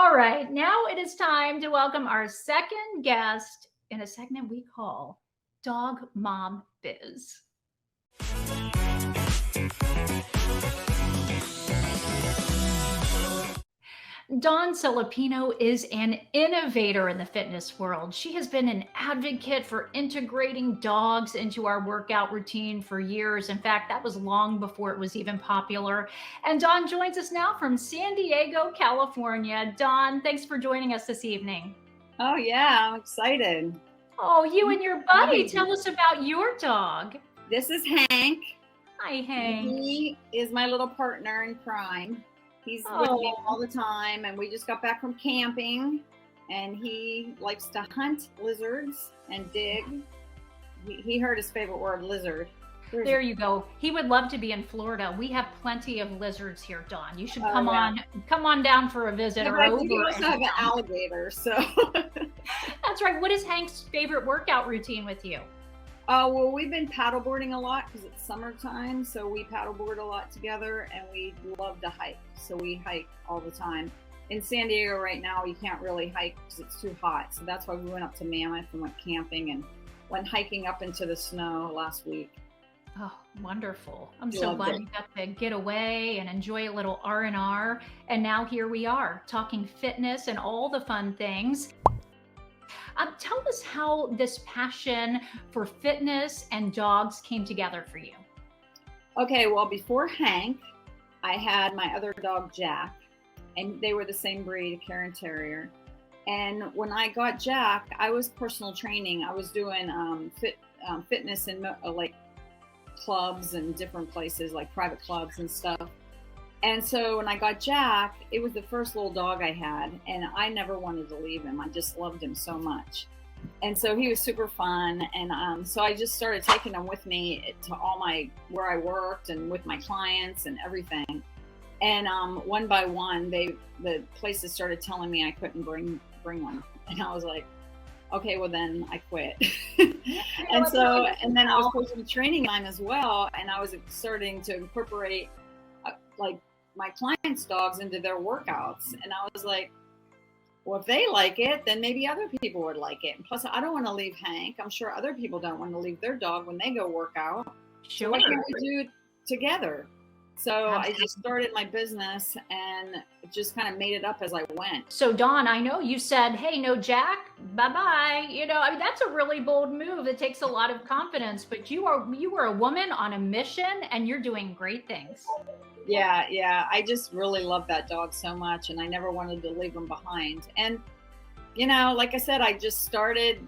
All right, now it is time to welcome our second guest in a segment we call Dog Mom Biz. Dawn Celapino is an innovator in the fitness world. She has been an advocate for integrating dogs into our workout routine for years. In fact, that was long before it was even popular. And Dawn joins us now from San Diego, California. Dawn, thanks for joining us this evening. Oh yeah, I'm excited. Oh, you and your buddy, tell us about your dog. This is Hank. Hi, Hank. He is my little partner in crime. He's with me all the time, and we just got back from camping, and he likes to hunt lizards and dig. He heard his favorite word, lizard. There you go. He would love to be in Florida. We have plenty of lizards here, Dawn. You should come on down for a visit. Yeah, or over. We also have an alligator, so. That's right. What is Hank's favorite workout routine with you? Well, we've been paddleboarding a lot because it's summertime, so we paddleboard a lot together, and we love to hike. So we hike all the time. In San Diego right now, you can't really hike because it's too hot. So that's why we went up to Mammoth and went camping and went hiking up into the snow last week. Oh, wonderful. I'm so glad you got to get away and enjoy a little R&R. And now here we are talking fitness and all the fun things. Tell us how this passion for fitness and dogs came together for you. Okay, well, before Hank, I had my other dog, Jack, and they were the same breed, a Cairn Terrier. And when I got Jack, I was personal training. I was doing fitness in like clubs and different places, like private clubs and stuff. And so when I got Jack, it was the first little dog I had, and I never wanted to leave him. I just loved him so much. And so he was super fun. And so I just started taking him with me to where I worked and with my clients and everything. And one by one, the places started telling me I couldn't bring them. And I was like, okay, well then I quit. And then I was posting training time as well. And I was starting to incorporate like my clients' dogs into their workouts. And I was like, well, if they like it, then maybe other people would like it. And plus, I don't want to leave Hank. I'm sure other people don't want to leave their dog when they go work out. Sure. So what can we do together? So I just started my business and just kind of made it up as I went. So Dawn, I know you said, hey, no Jack, bye-bye. You know, I mean, that's a really bold move. It takes a lot of confidence, but you were a woman on a mission and you're doing great things. Yeah. I just really love that dog so much, and I never wanted to leave him behind. And, you know, like I said, I just started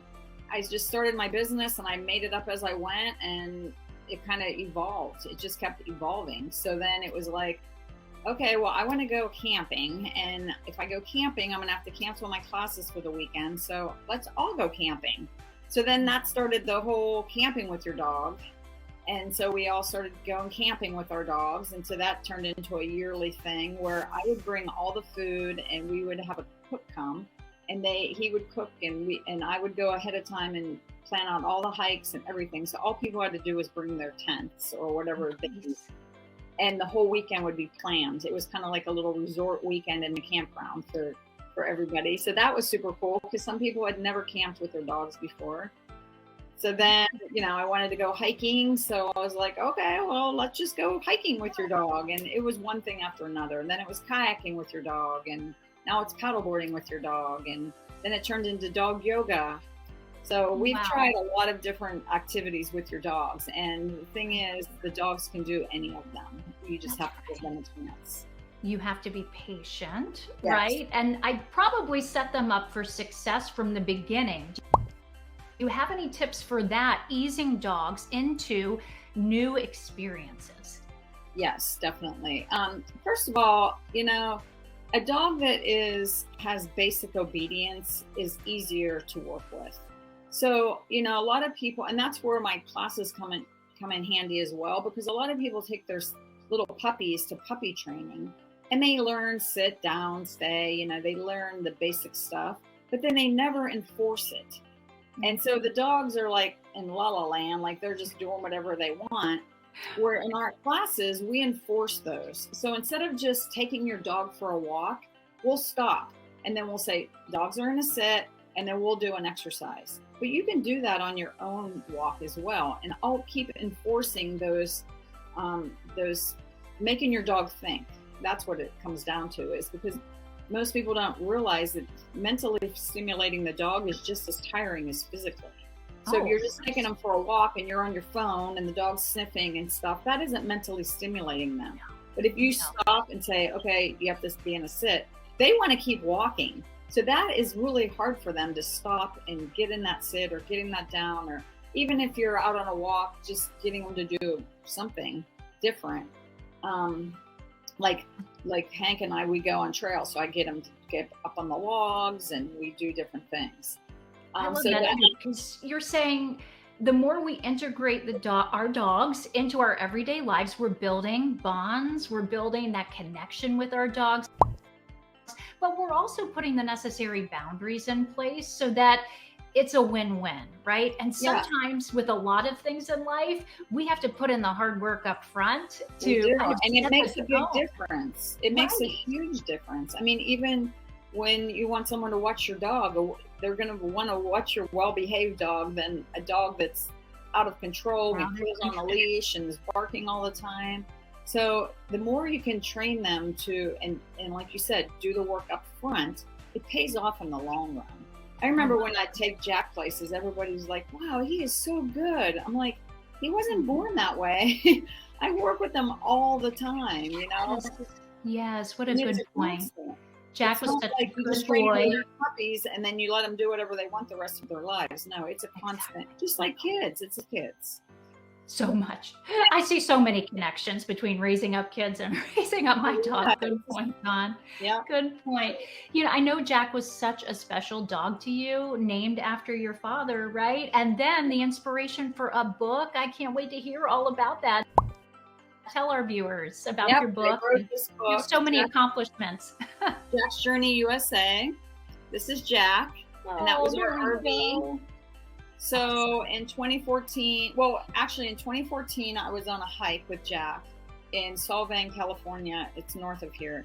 my business and I made it up as I went, and it kind of evolved. It just kept evolving. So then it was like, okay, well, I want to go camping. And if I go camping, I'm going to have to cancel my classes for the weekend. So let's all go camping. So then that started the whole camping with your dog. And so we all started going camping with our dogs. And so that turned into a yearly thing where I would bring all the food and we would have a cook come, and he would cook, and I would go ahead of time and plan out all the hikes and everything. So all people had to do was bring their tents or whatever they used. And the whole weekend would be planned. It was kind of like a little resort weekend in the campground for everybody. So that was super cool because some people had never camped with their dogs before. So then, you know, I wanted to go hiking. So I was like, okay, well, let's just go hiking with your dog. And it was one thing after another. And then it was kayaking with your dog. And now it's paddleboarding with your dog. And then it turned into dog yoga. So we've tried a lot of different activities with your dogs. And the thing is, the dogs can do any of them. You just have to give them a chance. You have to be patient, right? And I probably set them up for success from the beginning. Do you have any tips for that, easing dogs into new experiences? Yes, definitely. First of all, you know, a dog that has basic obedience is easier to work with. So, you know, a lot of people, and that's where my classes come in handy as well, because a lot of people take their little puppies to puppy training and they learn sit down, stay, you know, they learn the basic stuff, but then they never enforce it. And so the dogs are like in la la land, like they're just doing whatever they want. Where in our classes, we enforce those. So instead of just taking your dog for a walk, we'll stop and then we'll say dogs are in a sit, and then we'll do an exercise. But you can do that on your own walk as well. And I'll keep enforcing those making your dog think. That's what it comes down to, is because most people don't realize that mentally stimulating the dog is just as tiring as physically. So if you're just taking them for a walk and you're on your phone and the dog's sniffing and stuff, that isn't mentally stimulating them. But if you stop and say, okay, you have to be in a sit, they want to keep walking. So that is really hard for them to stop and get in that sit or getting that down, or even if you're out on a walk, just getting them to do something different. Like Hank and I, we go on trails, so I get them to get up on the logs and we do different things. I love that, because you're saying the more we integrate our dogs into our everyday lives, we're building bonds, we're building that connection with our dogs, but we're also putting the necessary boundaries in place so that it's a win-win, right? And sometimes with a lot of things in life, we have to put in the hard work up front to kind of, and it makes a big difference. It makes a huge difference. I mean, even when you want someone to watch your dog, they're going to want to watch your well-behaved dog than a dog that's out of control, he pulls on the leash and is barking all the time. So the more you can train them to, and like you said, do the work up front, it pays off in the long run. I remember when I take Jack places, everybody's like, wow, he is so good. I'm like, he wasn't born that way. I work with them all the time, you know? Yes, what a good point. Jack was such a good boy. Puppies, and then you let them do whatever they want the rest of their lives. No, it's a constant, just like kids. It's kids. So much. I see so many connections between raising up kids and raising up my dog. Good point, Dawn. Yeah. Good point. You know, I know Jack was such a special dog to you, named after your father, right? And then the inspiration for a book. I can't wait to hear all about that. Tell our viewers about your book. I wrote this book. You have so many accomplishments. Jack's Journey USA. This is Jack, and that was our RV. So in 2014, in 2014, I was on a hike with Jack in Solvang, California. It's north of here.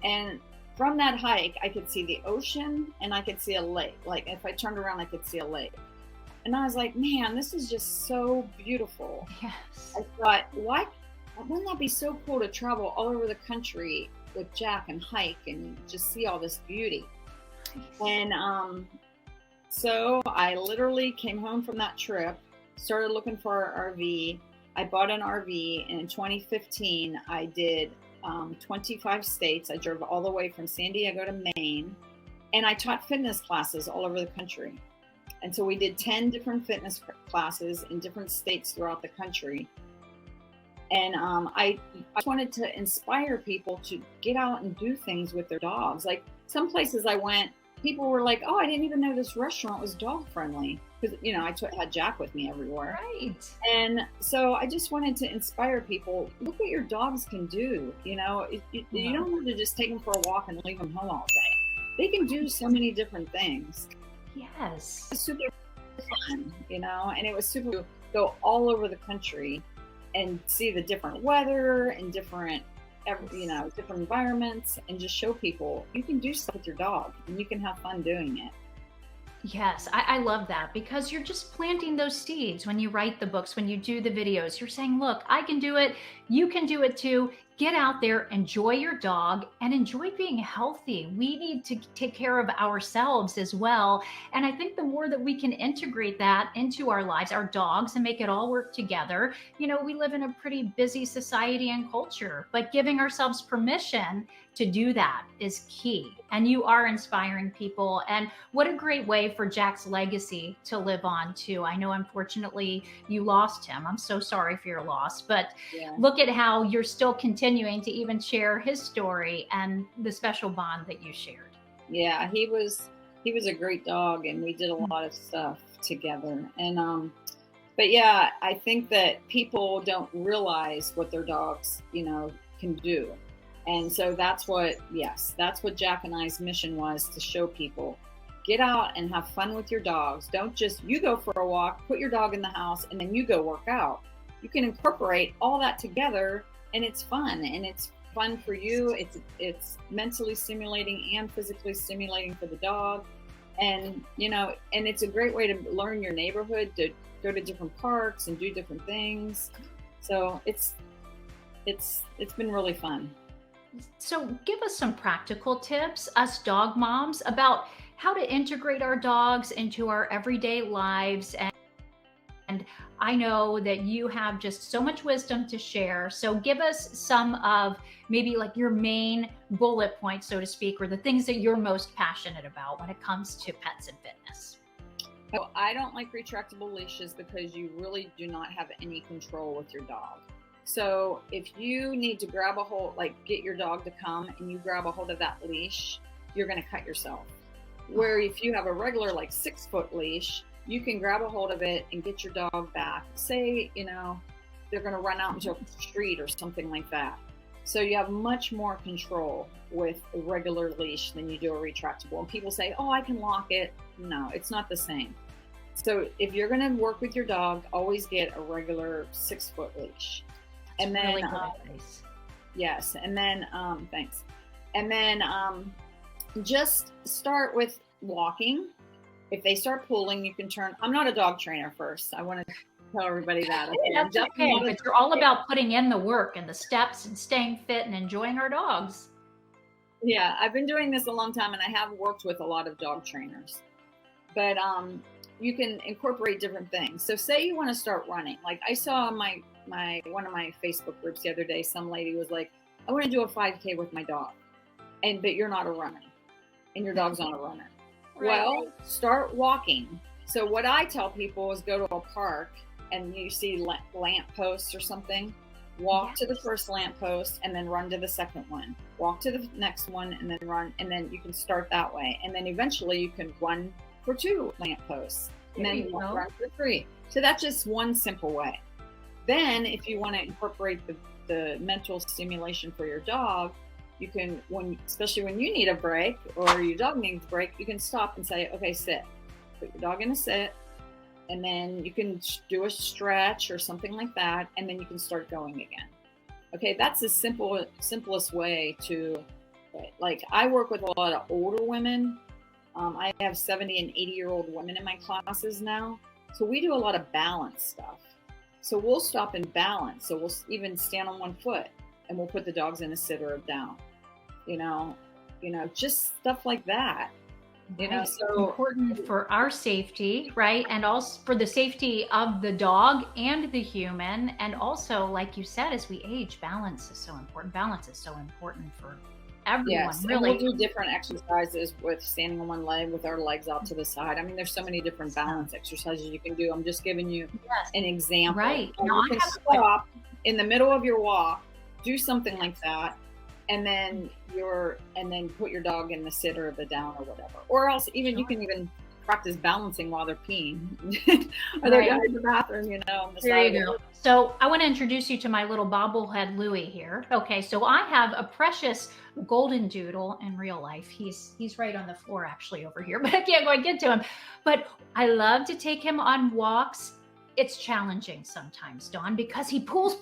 And from that hike, I could see the ocean and I could see a lake. Like if I turned around, I could see a lake. And I was like, man, this is just so beautiful. Yes. I thought, wouldn't that be so cool to travel all over the country with Jack and hike and just see all this beauty? And so I literally came home from that trip, started looking for an RV. I bought an RV, and in 2015, I did 25 states. I drove all the way from San Diego to Maine, and I taught fitness classes all over the country. And so we did 10 different fitness classes in different states throughout the country. And I wanted to inspire people to get out and do things with their dogs. Like some places I went, people were like, oh, I didn't even know this restaurant was dog friendly. Because, you know, I had Jack with me everywhere. Right. And so I just wanted to inspire people. Look what your dogs can do. You know, you don't have to just take them for a walk and leave them home all day. They can do so many different things. Yes. It's super fun, you know, and it was super to go all over the country and see the different weather and different environments, and just show people you can do stuff with your dog and you can have fun doing it. Yes, I love that, because you're just planting those seeds when you write the books, when you do the videos. You're saying, look, I can do it. You can do it too. Get out there, enjoy your dog, and enjoy being healthy. We need to take care of ourselves as well. And I think the more that we can integrate that into our lives, our dogs, and make it all work together, you know, we live in a pretty busy society and culture, but giving ourselves permission to do that is key. And you are inspiring people. And what a great way for Jack's legacy to live on too. I know, unfortunately, you lost him. I'm so sorry for your loss, but look at how you're still continuing to even share his story and the special bond that you shared. Yeah, he was a great dog, and we did a lot of stuff together. And but yeah, I think that people don't realize what their dogs, you know, can do. And so that's what Jack and I's mission was, to show people, get out and have fun with your dogs. Don't just, you go for a walk, put your dog in the house, and then you go work out. You can incorporate all that together, and it's fun, and fun for you. It's mentally stimulating and physically stimulating for the dog. And, and it's a great way to learn your neighborhood, to go to different parks and do different things. So it's been really fun. So give us some practical tips, us dog moms, about how to integrate our dogs into our everyday lives. And I know that you have just so much wisdom to share. So give us some of maybe like your main bullet points, so to speak, or the things that you're most passionate about when it comes to pets and fitness. So I don't like retractable leashes because you really do not have any control with your dog. So if you need to grab a hold, like get your dog to come and you grab a hold of that leash, you're going to cut yourself. Where if you have a regular like 6-foot leash, you can grab a hold of it and get your dog back. Say, they're going to run out into a street or something like that. So you have much more control with a regular leash than you do a retractable. And people say, oh, I can lock it. No, it's not the same. So if you're going to work with your dog, always get a regular 6-foot leash. And then, really good advice. Yes. And then, thanks. And then, just start with walking. If they start pulling, you can turn. I'm not a dog trainer first. I want to tell everybody that. Okay? That's okay, but you're all about putting in the work and the steps and staying fit and enjoying our dogs. Yeah, I've been doing this a long time, and I have worked with a lot of dog trainers. But you can incorporate different things. So say you want to start running. Like I saw on my one of my Facebook groups the other day, some lady was like, I want to do a 5K with my dog. But you're not a runner and your dog's not a runner. Right. Well, start walking. So what I tell people is go to a park and you see lamp posts or something, walk to the first lamp post and then run to the second one, walk to the next one and then run. And then you can start that way. And then eventually you can run for 2 lamp posts and then run for 3. So that's just one simple way. Then if you want to incorporate the mental stimulation for your dog, you can, especially when you need a break or your dog needs a break, you can stop and say, okay, sit. Put your dog in a sit, and then you can do a stretch or something like that, and then you can start going again. Okay, that's the simplest way to, like, I work with a lot of older women. I have 70 and 80-year-old women in my classes now. So we do a lot of balance stuff. So we'll stop and balance. So we'll even stand on one foot and we'll put the dogs in a sit or a down, just stuff like that, so important for our safety, right? And also for the safety of the dog and the human. And also, like you said, as we age, balance is so important. Balance is so important for everyone. Yes, really. And we'll do different exercises with standing on one leg with our legs out to the side. I mean, there's so many different balance exercises you can do. I'm just giving you an example. Right. You can stop in the middle of your walk, do something like that, and then put your dog in the sit or the down or whatever. Or else you can even practice balancing while they're peeing. Or they're going to the bathroom, on the there side. You go. So I want to introduce you to my little bobblehead Louie here. Okay, so I have a precious golden doodle in real life. He's right on the floor actually over here, but I can't quite get to him. But I love to take him on walks. It's challenging sometimes, Dawn, because he pulls,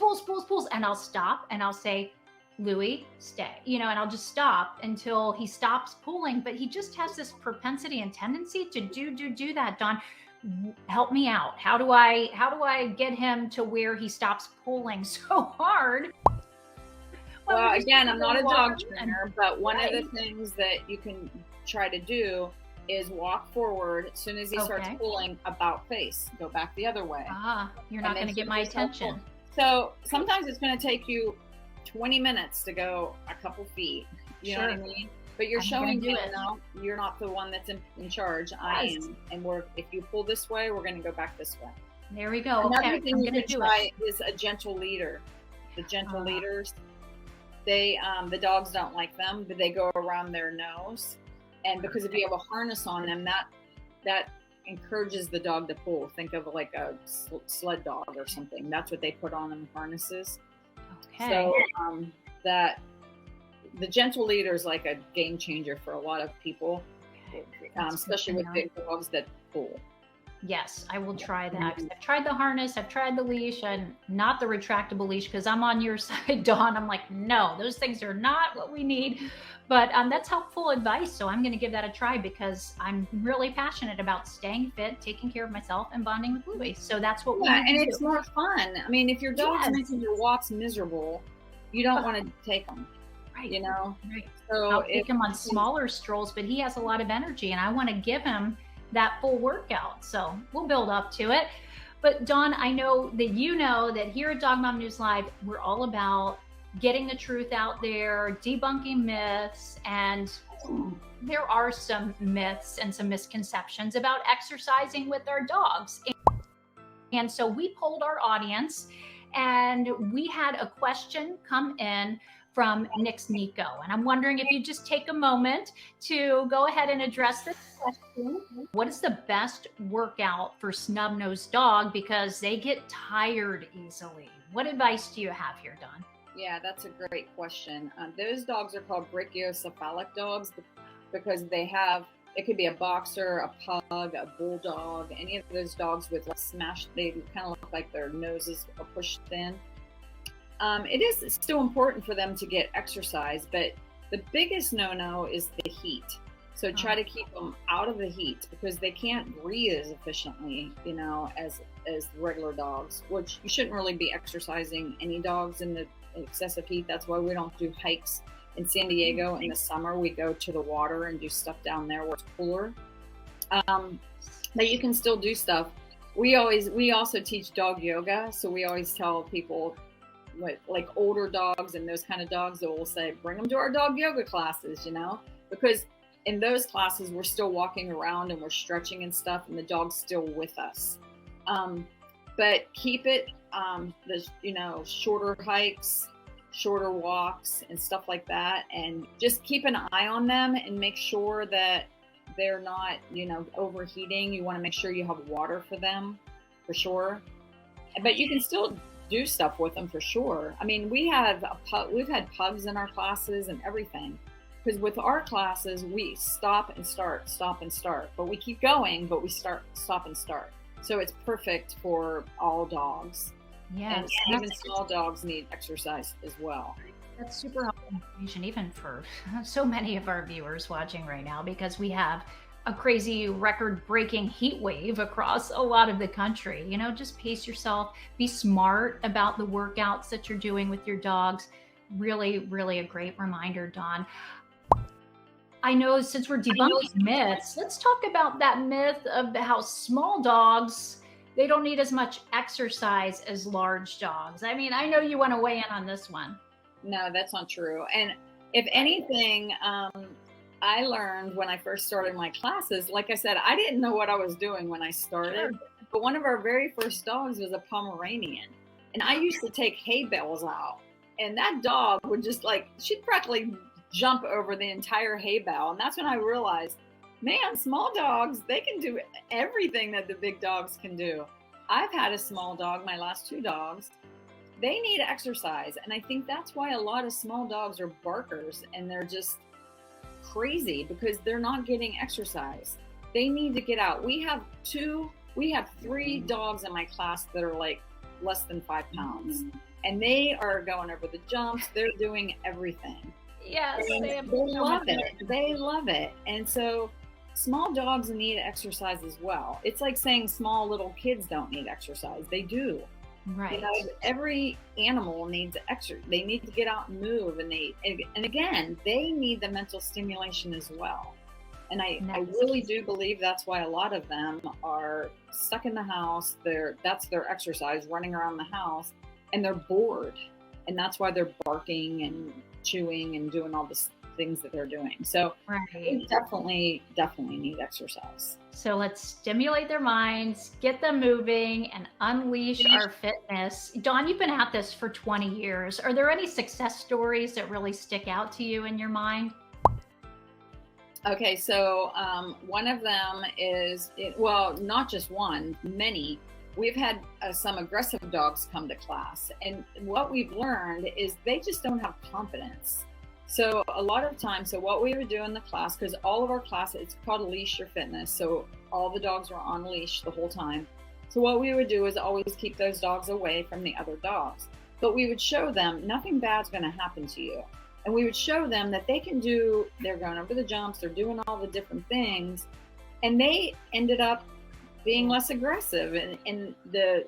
and I'll stop and I'll say, Louie, stay, and I'll just stop until he stops pulling. But he just has this propensity and tendency to do that. Dawn, help me out. How do I get him to where he stops pulling so hard? Well, again, I'm not a dog trainer, but one of the things that you can try to do is walk forward. As soon as he starts pulling, about face, go back the other way. You're not going to get my attention. So sometimes it's going to take you 20 minutes to go a couple feet. You know what I mean? But you're showing him now you're not the one that's in charge. I am. And if you pull this way, we're going to go back this way. There we go. Another thing you can try is a gentle leader. The gentle leaders, the dogs don't like them, but they go around their nose. And because if you have a harness on them, that encourages the dog to pull. Think of like a sled dog or something. That's what they put on them, harnesses. Okay. So that the gentle leader is like a game changer for a lot of people, especially with big dogs that pull. Yes, I will try that. 'Cause I've tried the harness, I've tried the leash, and not the retractable leash because I'm on your side, Dawn. I'm like, no, those things are not what we need. But that's helpful advice. So I'm going to give that a try because I'm really passionate about staying fit, taking care of myself, and bonding with Louie. So that's what we Yeah, and need to it's do. more fun. I mean, if your dog's Yes. making your walks miserable, you don't want to take them, Right. you know? Right. So I'll if take him on smaller strolls, but he has a lot of energy and I want to give him that full workout. So we'll build up to it. But Dawn, I know that here at Dog Mom News Live, we're all about getting the truth out there, debunking myths, and there are some myths and some misconceptions about exercising with our dogs. And so we polled our audience and we had a question come in from Nick's Nico. And I'm wondering if you just take a moment to go ahead and address this question. What is the best workout for snub-nosed dog because they get tired easily? What advice do you have here, Dawn? Yeah, that's a great question. Those dogs are called brachiocephalic dogs because it could be a boxer, a pug, a bulldog, any of those dogs with smashed, they kind of look like their noses are pushed in. It is still important for them to get exercise, but the biggest no-no is the heat. So try to keep them out of the heat because they can't breathe as efficiently, as regular dogs, which you shouldn't really be exercising any dogs in the excessive heat. That's why we don't do hikes in San Diego in the summer. We go to the water and do stuff down there where it's cooler. But you can still do stuff. We also teach dog yoga. So we always tell people like older dogs and those kind of dogs that will say, bring them to our dog yoga classes, because in those classes, we're still walking around and we're stretching and stuff and the dog's still with us. But keep it, shorter hikes, shorter walks and stuff like that. And just keep an eye on them and make sure that they're not, overheating. You want to make sure you have water for them for sure. But you can still do stuff with them for sure. I mean, we've had pugs in our classes and everything. Because with our classes, we stop and start, but we keep going, but we stop and start. So it's perfect for all dogs. Yes. And even small dogs need exercise as well. That's super helpful information, even for so many of our viewers watching right now, because we have a crazy record-breaking heat wave across a lot of the country. Just pace yourself, be smart about the workouts that you're doing with your dogs. Really, really a great reminder, Dawn. I know since we're debunking myths, let's talk about that myth of how small dogs, they don't need as much exercise as large dogs. I mean, I know you want to weigh in on this one. No, that's not true. And if anything, I learned when I first started my classes, like I said, I didn't know what I was doing when I started, but one of our very first dogs was a Pomeranian. And I used to take hay bales out and that dog would just she'd practically jump over the entire hay bale. And that's when I realized, man, small dogs, they can do everything that the big dogs can do. I've had a small dog, my last two dogs. They need exercise. And I think that's why a lot of small dogs are barkers and they're just crazy because they're not getting exercise. They need to get out. We have three dogs in my class that are less than 5 pounds and they are going over the jumps. They're doing everything. Yes, they love it. They love it. And so small dogs need exercise as well. It's like saying small little kids don't need exercise. They do. Right. Every animal needs exercise. They need to get out and move. And again, they need the mental stimulation as well. And I really do believe that's why a lot of them are stuck in the house. That's their exercise, running around the house, and they're bored. And that's why they're barking and chewing and doing all the things that they're doing. So they definitely need exercise. So let's stimulate their minds, get them moving, and unleash our fitness. Dawn, you've been at this for 20 years. Are there any success stories that really stick out to you in your mind? Okay, so one of them is, not just one, many. We've had some aggressive dogs come to class, and what we've learned is they just don't have confidence. So a lot of times, so what we would do in the class, because all of our classes, it's called Leash Your Fitness. So all the dogs were on leash the whole time. So what we would do is always keep those dogs away from the other dogs. But we would show them nothing bad's going to happen to you. And we would show them that they can do, they're going over the jumps, they're doing all the different things. And they ended up being less aggressive. And the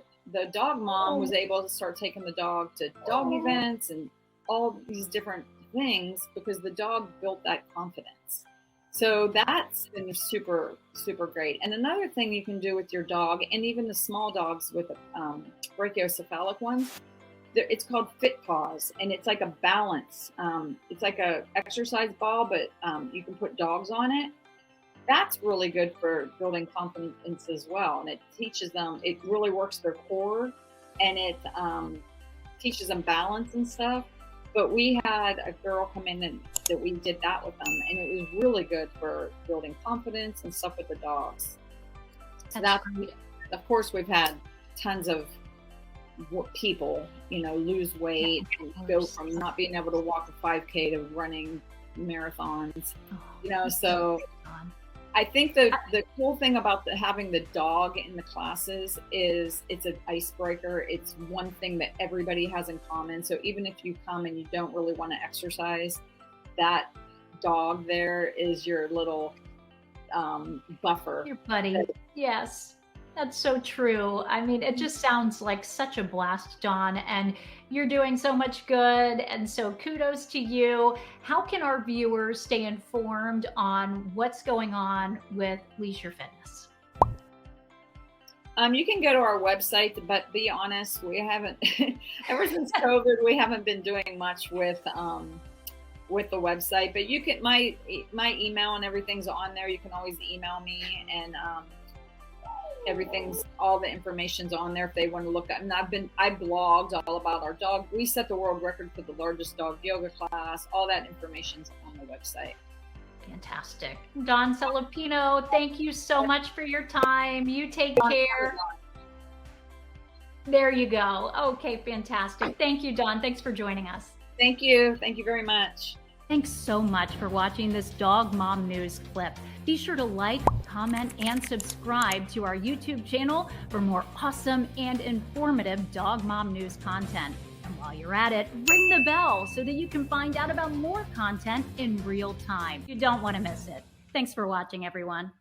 dog mom was able to start taking the dog to dog events and all these different things because the dog built that confidence. So that's been super, super great. And another thing you can do with your dog, and even the small dogs with brachiocephalic ones, it's called Fit Paws, and it's like a balance. It's like a exercise ball, but you can put dogs on it. That's really good for building confidence as well. And it teaches them, it really works their core, and it teaches them balance and stuff. But we had a girl come in and that we did that with them, and it was really good for building confidence and stuff with the dogs. So that's great. Of course, we've had tons of people, lose weight, and go from not being able to walk a 5K to running marathons. So I think the cool thing about having the dog in the classes is it's an icebreaker. It's one thing that everybody has in common. So even if you come and you don't really want to exercise, that dog there is your little buffer. Your buddy. Yes. That's so true. I mean, it just sounds like such a blast, Dawn, and you're doing so much good. And so kudos to you. How can our viewers stay informed on what's going on with Leash Your Fitness? You can go to our website, but be honest, we haven't, ever since COVID, we haven't been doing much with the website, but you can, my email and everything's on there. You can always email me, and all the information's on there if they want to look at. And I blogged all about our dog. We set the world record for the largest dog yoga class. All that information's on the website. Fantastic. Dawn Celapino, thank you so much for your time. You take care. There you go. Okay, fantastic. Thank you, Dawn. Thanks for joining us. Thank you. Thank you very much. Thanks so much for watching this Dog Mom News clip. Be sure to like, comment, and subscribe to our YouTube channel for more awesome and informative Dog Mom News content. And while you're at it, ring the bell so that you can find out about more content in real time. You don't want to miss it. Thanks for watching, everyone.